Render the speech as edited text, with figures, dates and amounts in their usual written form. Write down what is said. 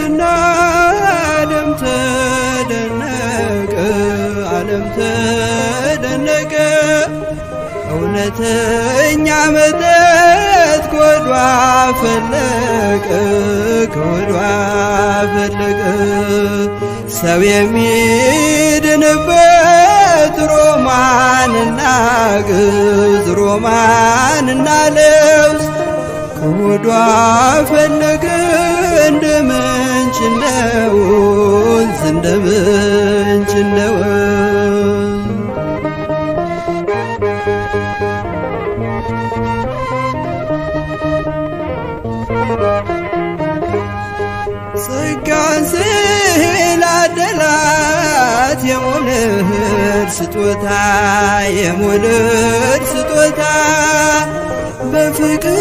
ነበርና ዓለም ተደነቀ ዓለም ተደነቀ። እውነተኛ መጠጥ ከሆዷ ፈለቀ ከሆዷ ፈለቀ። ሰው የሚድንበት ሮማንና ግዝ ሮማንና ልብስ ከሆዷ ፈለቀ እንደ ምንጭ እንደ ወንዝ እንደ ምንጭ እንደ ወንዝ። ጸጋን ስላደላት የሞልድ ስጦታ የሞልድ ስጦታ በፍቅር